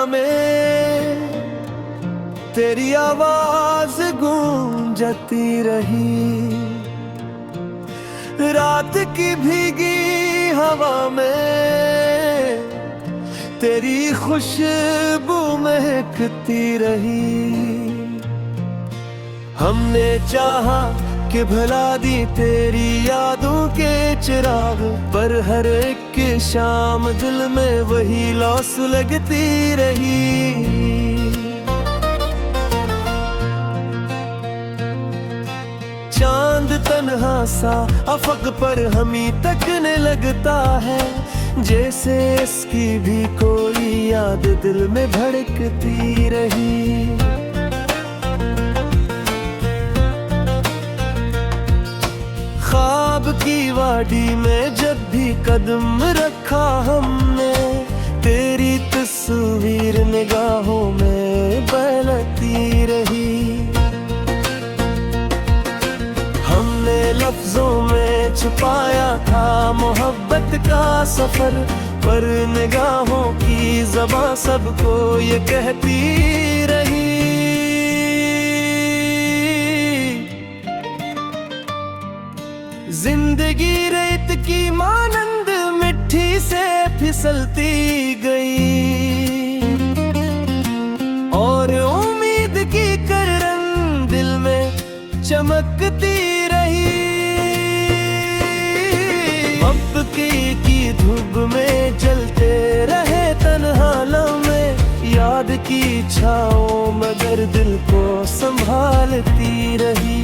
में तेरी आवाज गूंजती रही। रात की भीगी हवा में तेरी खुशबू महकती रही। हमने चाहा कि भला दी तेरी यादों के चिराग, पर हर एक शाम दिल में वही लौ सुलगती रही। चांद तन्हा सा अफक पर हमी तकने लगता है, जैसे इसकी भी कोई याद दिल में भड़कती रही। ख्वाब की वादी में जब भी कदम रखा हमने, तेरी तस्वीर निगाहों में बहलती रही। हमने लफ्जों में छुपाया था मोहब्बत का सफर, पर निगाहों की ज़बां सबको ये कहती रही। जिंदगी रेत की मानंद मिट्टी से फिसलती गई, और उम्मीद की किरण दिल में चमकती रही। अब की धूप में जलते रहे तन्हा लम्हे, याद की छाओं मगर दिल को संभालती रही।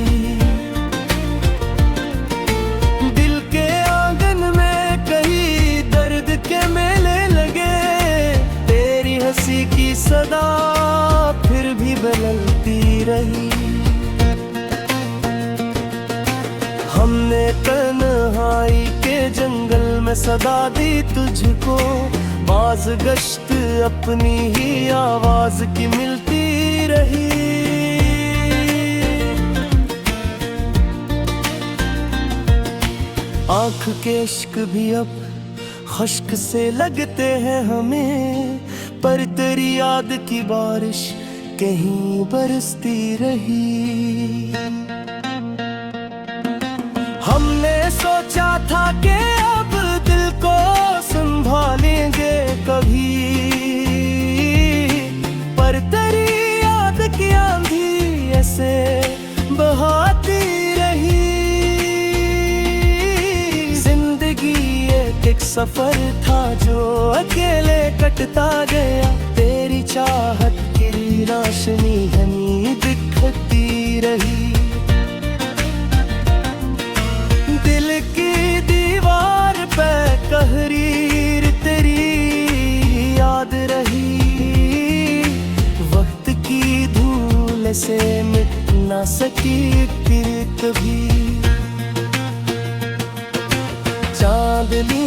हंसी की सदा फिर भी बदलती रही। हमने तन्हाई के जंगल में सदा दी तुझको, बाज गश्त अपनी ही आवाज की मिलती रही। आँख के इश्क भी अब खुश्क से लगते हैं हमें, पर तेरी याद की बारिश कहीं बरसती रही। हमने सोचा था कि अब दिल को संभालेंगे कभी, पर तेरी याद की आंधी ऐसे बहाती रही। जिंदगी एक सफर था जो अकेले कटता गया, तेरी चाहत की रोशनी हमें दिखती रही। दिल की दीवार पे तहरीर तेरी याद रही। वक्त की धूल से मिट ना सकी फिर कभी। चांदनी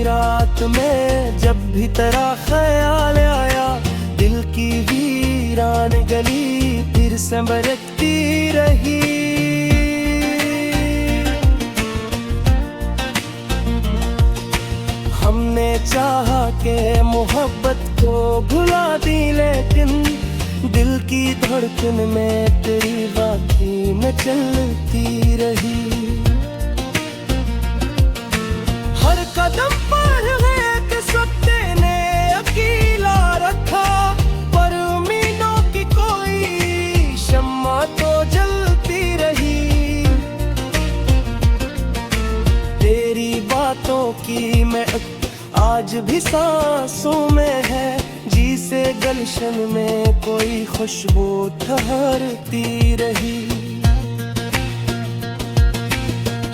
रात में जब भी तेरा ख्याल आया, दिल की वीरान गली फिर से बरकती रही। हमने चाहा कि मोहब्बत को भुला दी, लेकिन दिल की धड़कन में तेरी बातें में चलती रही। कदम पर एक सत्ते ने अकेला रखा, पर उम्मीदों की कोई शम्मा तो जलती रही। तेरी बातों की मैं आज भी सांसों में है, जी से गलशन में कोई खुशबू ठहरती रही।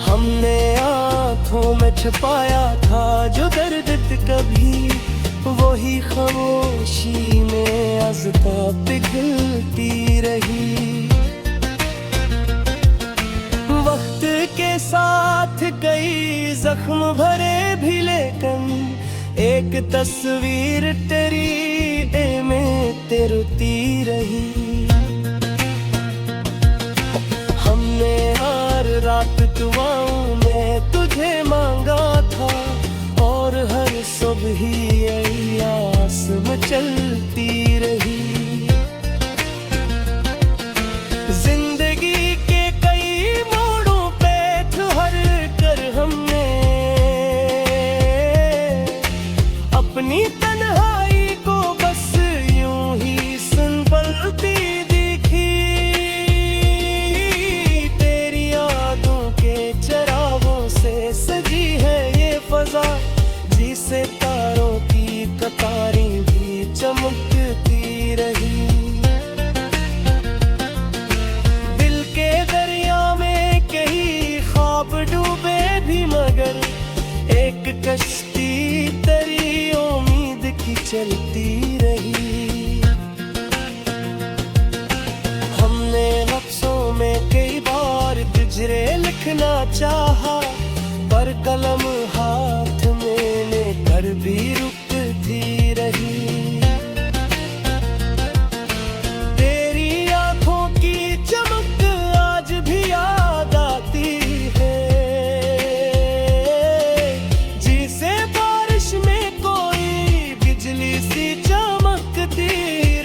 हमने आँखों में छुपाया था जो दर्द कभी, वही खामोशी में आज़ता पिघलती रही। वक्त के साथ कई जख्म भरे भी, लेकिन एक तस्वीर तेरी में तेरती रही। हमने हर रात दुआओं में तुझे मांगा था, और हर सुबह यही आस सांस में चलती रही। जिंदगी के कई मोड़ों पे ठहर कर हमने अपनी तन्हाई को बस यूं ही संभलती दिखी। तेरी यादों के चरागों से सजी है ये फजा, जिसे तारों की कतारें भी चमकती रही। दिल के दरिया में कई ख्वाब डूबे भी, मगर एक कश्ती तेरी उम्मीद की चलती रही। हमने लफ्ज़ों में कई बार गुजरे लिखना चाहा, पर कलम हाथ में लेकर भी रुकती रही। तेरी आंखों की चमक आज भी याद आती है, जिसे बारिश में कोई बिजली सी चमकती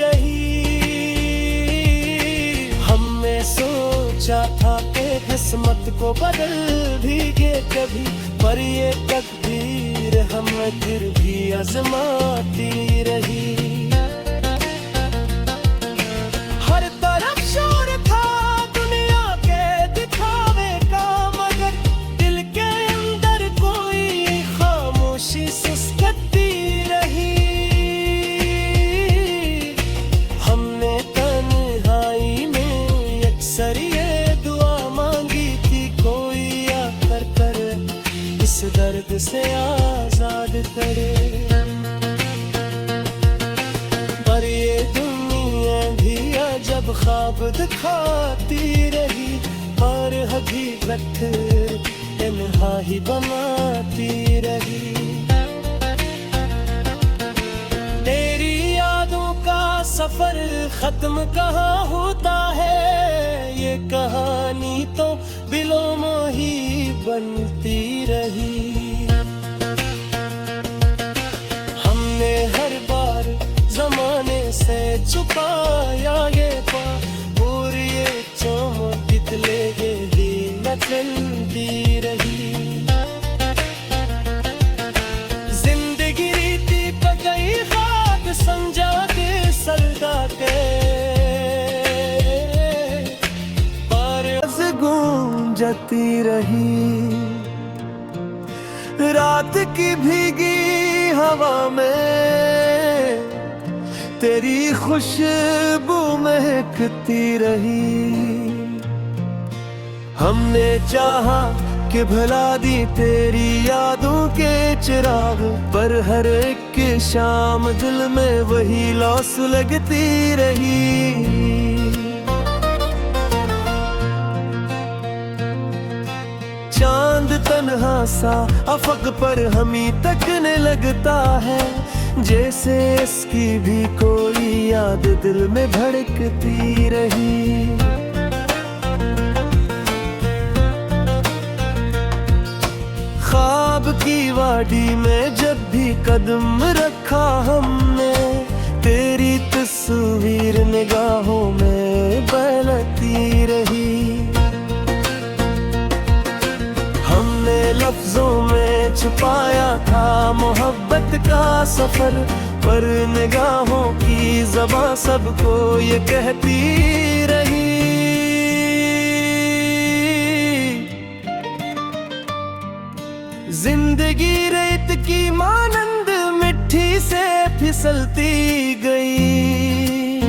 रही। हमने सोचा था कि किस्मत को बदल भी गए कभी, पर ये तकदीर हमें फिर भी आजमाती रही। हर तरफ शोर था दुनिया के दिखावे का, मगर दिल के अंदर कोई खामोशी सुस्कती रही। हमने तन्हाई में अक्सर ये दुआ मांगी थी, कोई आकर कर इस दर्द से आजाद करे। पर ये दुनिया भी अजब ख्वाब दिखाती रही, और हकीकत तन्हा ही बनाती रही। तेरी यादों का सफर खत्म कहाँ होता है, ये कहानी तो बिलोमोही बनती रही। हमने हर बार जमाने से छुपाया ये बात, और ये चमक ले भी न चलती रही। जिंदगी रीति पे कई खाक समझा के सरदा के, गूंजती रही। रात की भीगी हवा में तेरी खुशबू महकती रही। हमने चाहा कि भुला दी तेरी यादों के चिराग, पर हर एक शाम दिल में वही लौस लगती रही। चांद तन्हा सा अफक पर हमी तकने लगता है, जैसे इसकी भी कोई याद दिल में भड़कती रही। ख्वाब की वादी में जब भी कदम रखा हमने, तेरी तस्वीर निगाहों में बहलती रही। लफ्जों में छुपाया था मोहब्बत का सफर, पर निगाहों की ज़बां सबको ये कहती रही। जिंदगी रेत की मानंद मिट्टी से फिसलती गई,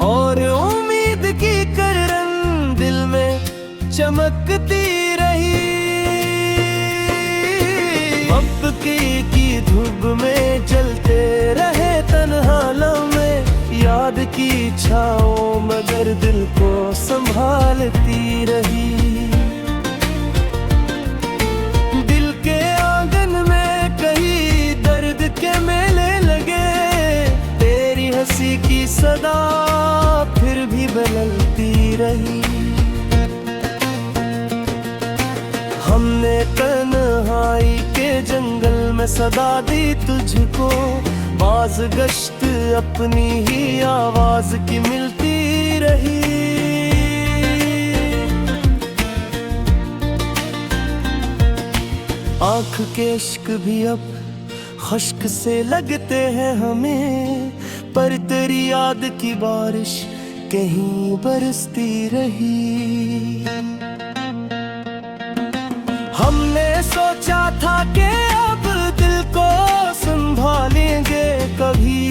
और उम्मीद की करन दिल में चमकती रही। की धूप में जलते रहे तन्हा लम्हे, याद की छाओं मगर दिल को संभालती रही। दिल के आंगन में कहीं दर्द के मेले लगे, तेरी हंसी की सदा फिर भी बदलती रही। हमने तन्हाई के जंगल में मैं सदा दी तुझको, बाज गश्त अपनी ही आवाज की मिलती रही। आँख के इश्क भी अब खुश्क से लगते हैं हमें, पर तेरी याद की बारिश कहीं बरसती रही। हमने सोचा था कि अब दिल को संभालेंगे कभी,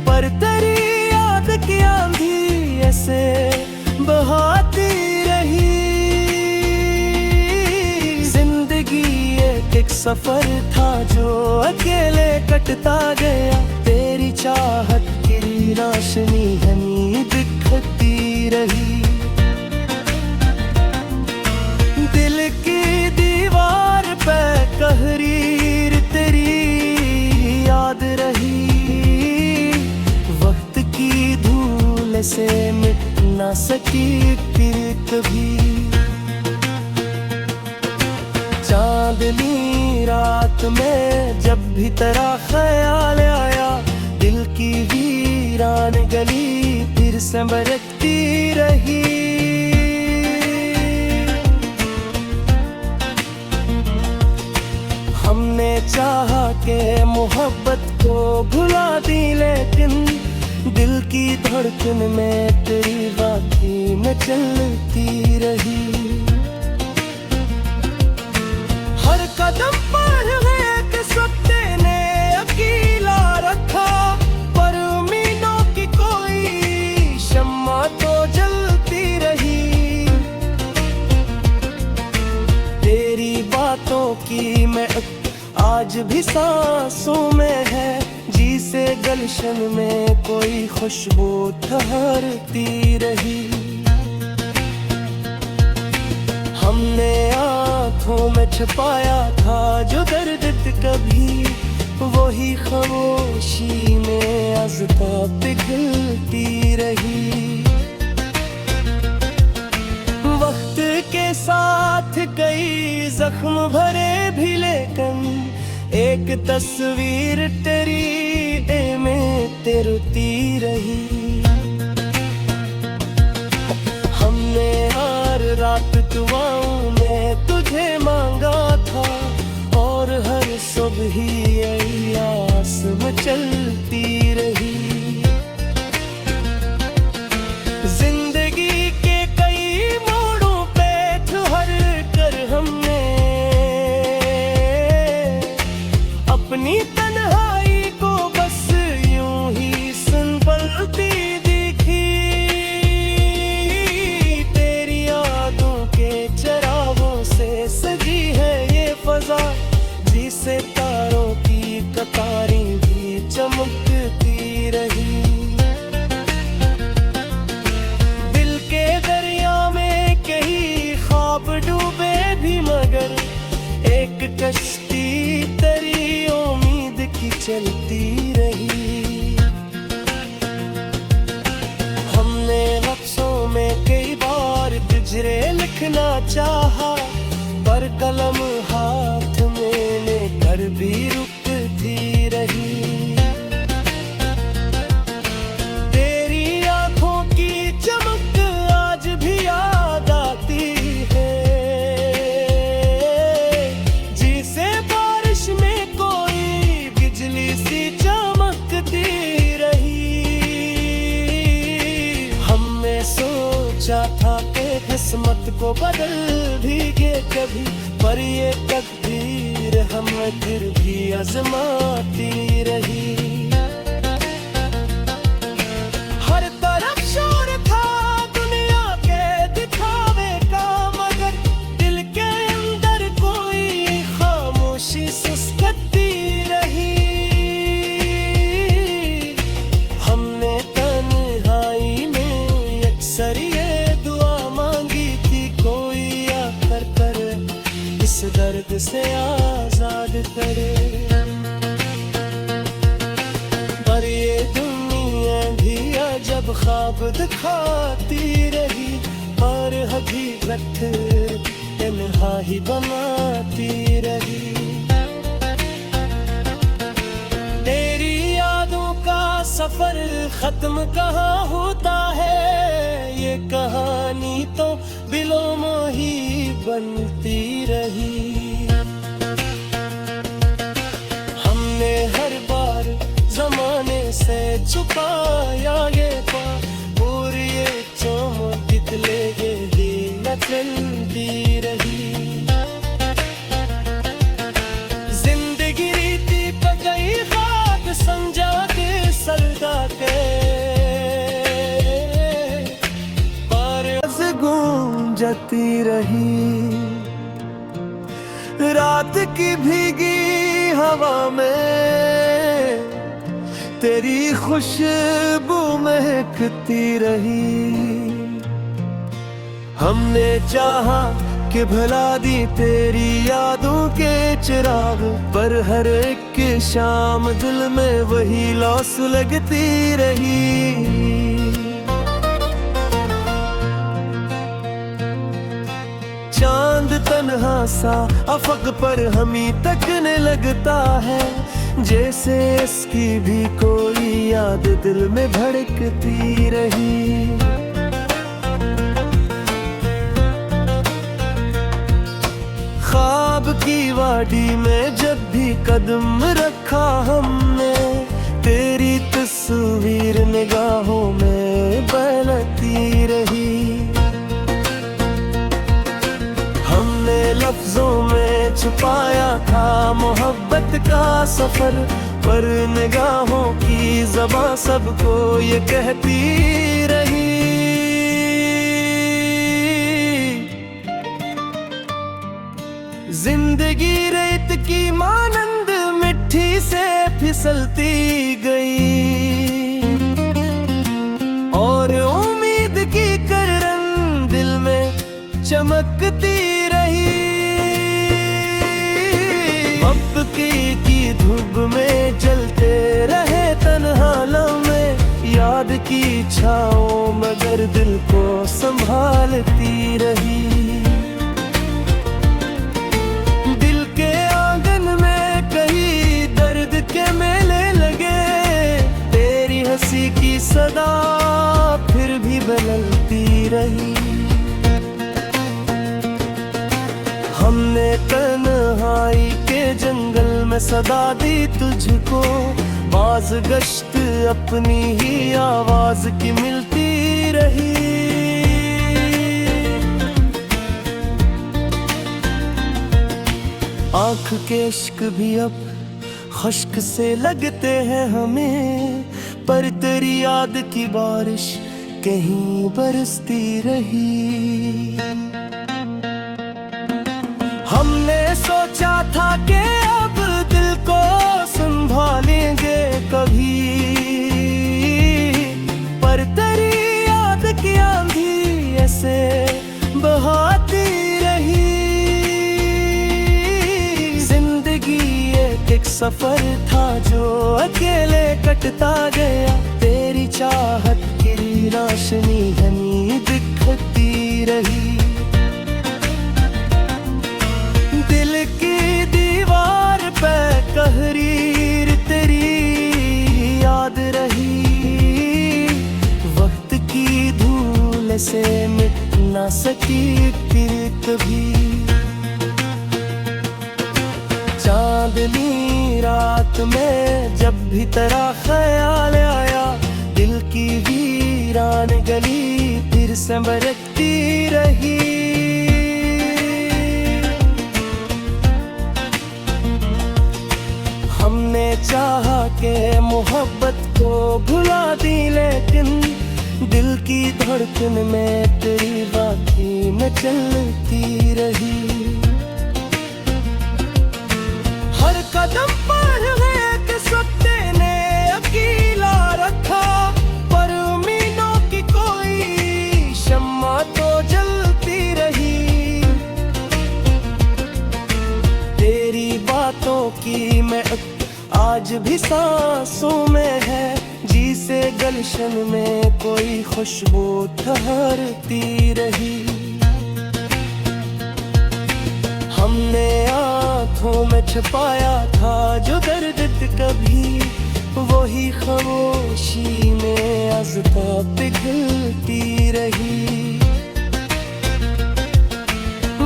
पर तेरी याद की आंधी ऐसे बहाती रही। जिंदगी एक सफर था जो अकेले कटता गया, तेरी चाहत की रोशनी हमें दिखती रही। दिल की दीवार पे तहरीर तेरी याद रही, वक्त की धूल से मिट ना सकी फिर कभी। चांदनी रात में जब भी तेरा ख्याल आया, दिल की वीरान गली फिर से बरकती रही। हमने चाहा कि मोहब्बत को भुला दी, लेकिन दिल की धड़कन में तेरी बातें में चलती रही। हर कदम पर एक सत्ते ने अकेला रखा, पर उम्मीदों की कोई शम्मा तो जलती रही। तेरी बातों की मैं आज भी सांसों में है, जी से गलशन में कोई खुशबू ठहरती रही। हमने आँखों में छुपाया था जो दर्द कभी, वही खामोशी में आज़ता पिघलती रही। वक्त के साथ कई जख्म भरे भी, लेकिन एक तस्वीर तेरी में तेरती रही। हमने हर रात दुआओं में तुझे मांगा था, और हर सुबह यही आस में चलती रही। जिंदगी के कई मोड़ों पे ठहर कर हमने अपनी तन्हाई को बस यूं ही संभलती दिखी। तेरी यादों के चरागों से सजी है ये फजा, जिसे तारों की कतारें भी चमकती रही। दिल के दरिया में कई ख्वाब डूबे भी, मगर एक कश्ती तेरी उम्मीद की चलती रही। हमने लफ्ज़ों में कई बार गुजरे लिखना चाहा, पर कलम हाथ में लेकर भी रुकती रही। तेरी आंखों की चमक आज भी याद आती है, जिसे बारिश में कोई बिजली सी चमकती रही। हमने सोचा था कि किस्मत को बदल देंगे कभी, पर ये तकदीर हमें फिर भी आजमाती रही। हर तरफ शोर था दुनिया के दिखावे का, मगर दिल के अंदर कोई खामोशी सुस्कती रही। हमने तन्हाई में अक्सर ये दुआ मांगी थी, कोई आकर कर इस दर्द से आजाद करे। पर ये दुनिया भी अजब ख्वाब दिखाती रही, और हकीकत तन्हा ही बनाती रही। सफर खत्म कहाँ होता है, ये कहानी तो बिलोमोही बनती रही। हमने हर बार जमाने से छुपाया ये पार, और ये चमक ले ये चलती रही। जिंदगी रीति पर गई खाक समझा के सलदा के, पर गूंजती रही। रात की भीगी हवा में तेरी खुशबू महकती रही। हमने चाहा कि भला दी तेरी यादों के चिराग, पर हर एक शाम दिल में वही लौस लगती रही। चांद तन्हा सा अफक पर हमी तकने लगता है, जैसे इसकी भी कोई याद दिल में धड़कती रही। ख्वाब की वादी में जब भी कदम रखा हमने, तेरी तस्वीर निगाहों में बहती रही। हमने लफ्जों में छुपाया था मोहब्बत का सफर, पर निगाहों की ज़बां सबको ये कहती रही। जिंदगी रेत की मानंद मिट्टी से फिसलती गई, और उम्मीद की करन दिल में चमकती रही। अब की धूप में जलते रहे तन्हा लम्हे, याद की छाओं मगर दिल को संभालती रही। दिल के आंगन में कहीं दर्द के मेले लगे, तेरी हंसी की सदा फिर भी बदलती रही। हमने तन्हाई के जंगल में सदा दी तुझको, बाज गश्त अपनी ही आवाज की मिलती रही। आँख के इश्क भी अब खुश्क से लगते हैं हमें, पर तेरी याद की बारिश कहीं बरसती रही। हमने सोचा था कि अब दिल को संभालेंगे कभी, पर तेरी याद की आंधी ऐसे बहाती रही। जिंदगी एक सफर था जो अकेले कटता गया, तेरी चाहत की रोशनी हमें दिखती रही। दिल की दीवार पे तहरीर तेरी याद रही, वक्त की धूल से मिट ना सकी फिर कभी। चांदनी रात में जब भी तेरा ख्याल आया, दिल की वीरान गली फिर से बरकती रही। हमने चाहा कि मोहब्बत को भुला दी, लेकिन दिल की धड़कन में तेरी बातें न चलती रही। हर कदम पर एक सत्ते ने अकेला रखा, पर उम्मीदों की कोई शम्मा तो जलती रही। तेरी बातों की मैं आज भी सांसों में है, जी से गलशन में कोई खुशबू ठहरती रही। हमने आँखों में छुपाया था जो दर्द कभी वही खामोशी में अज़ता पिघलती रही।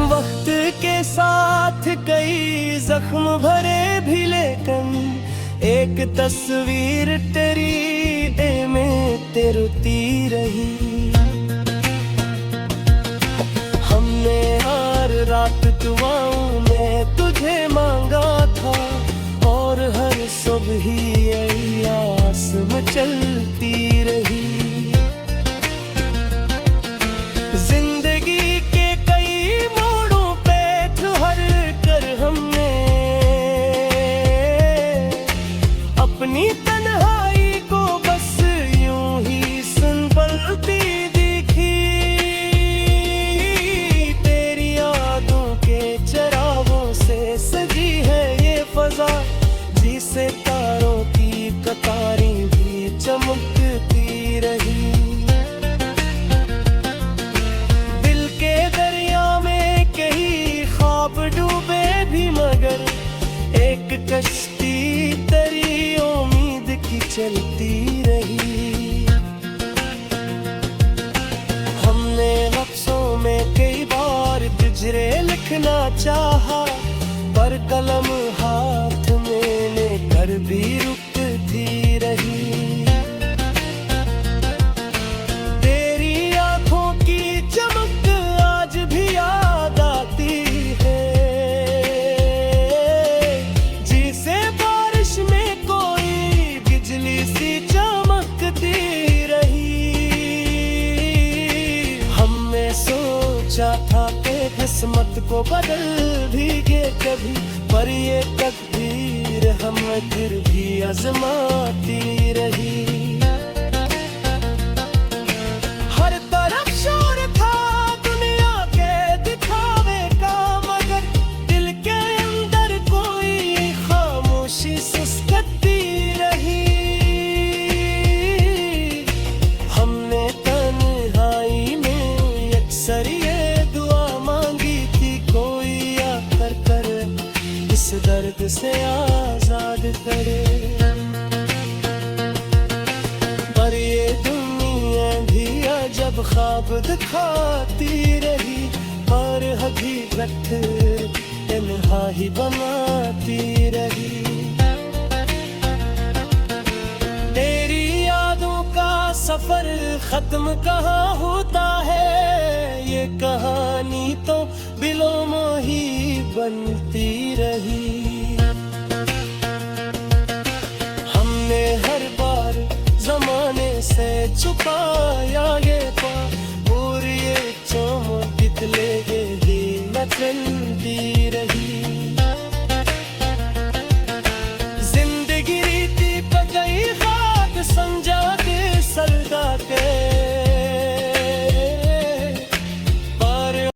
वक्त के साथ कई जख्म भरे भी, लेकिन एक तस्वीर तेरी में तेरती रही। हमने हर रात दुआओं में तुझे मांगा था, और हर सुबह यही आस में चलती रही। जिंदगी के कई मोड़ों पे ठहर कर हमने अपनी तन्हाई को बस यूं ही संभलती दिखी। तेरी यादों के चरागों से सजी है ये फजा, जिसे तारों की कतारें भी चमकती रही। दिल के दरिया में कई ख्वाब डूबे भी, मगर एक कश्ती तेरी उम्मीद की चलती रही। हमने लफ्ज़ों में कई बार गुजरे लिखना चाहा, पर कलम हाथ में लेकर भी रुकती रही। तेरी आंखों की चमक आज भी याद आती है, जिसे बारिश में कोई बिजली सी चमकती रही। हमने सोचा था कि किस्मत को बदल भी गए कभी, पर ये तकदीर हमें फिर भी आजमाती रही। हर तरफ शोर था दुनिया के दिखावे का, मगर दिल के अंदर कोई खामोशी सुस्कती रही। हमने तन्हाई में अक्सर ये दुआ मांगी थी, कोई आकर कर इस दर्द से आजाद करे। पर ये दुनिया भी अजब ख्वाब दिखाती रही, और हकीकत तन्हा ही बनाती रही। तेरी यादों का सफर खत्म कहाँ होता है, ये कहानी तो बिलोमोही बनती रही। हमने हर बार जमाने से छुपाया ये पाप, और ये चमक दिखले दी नचल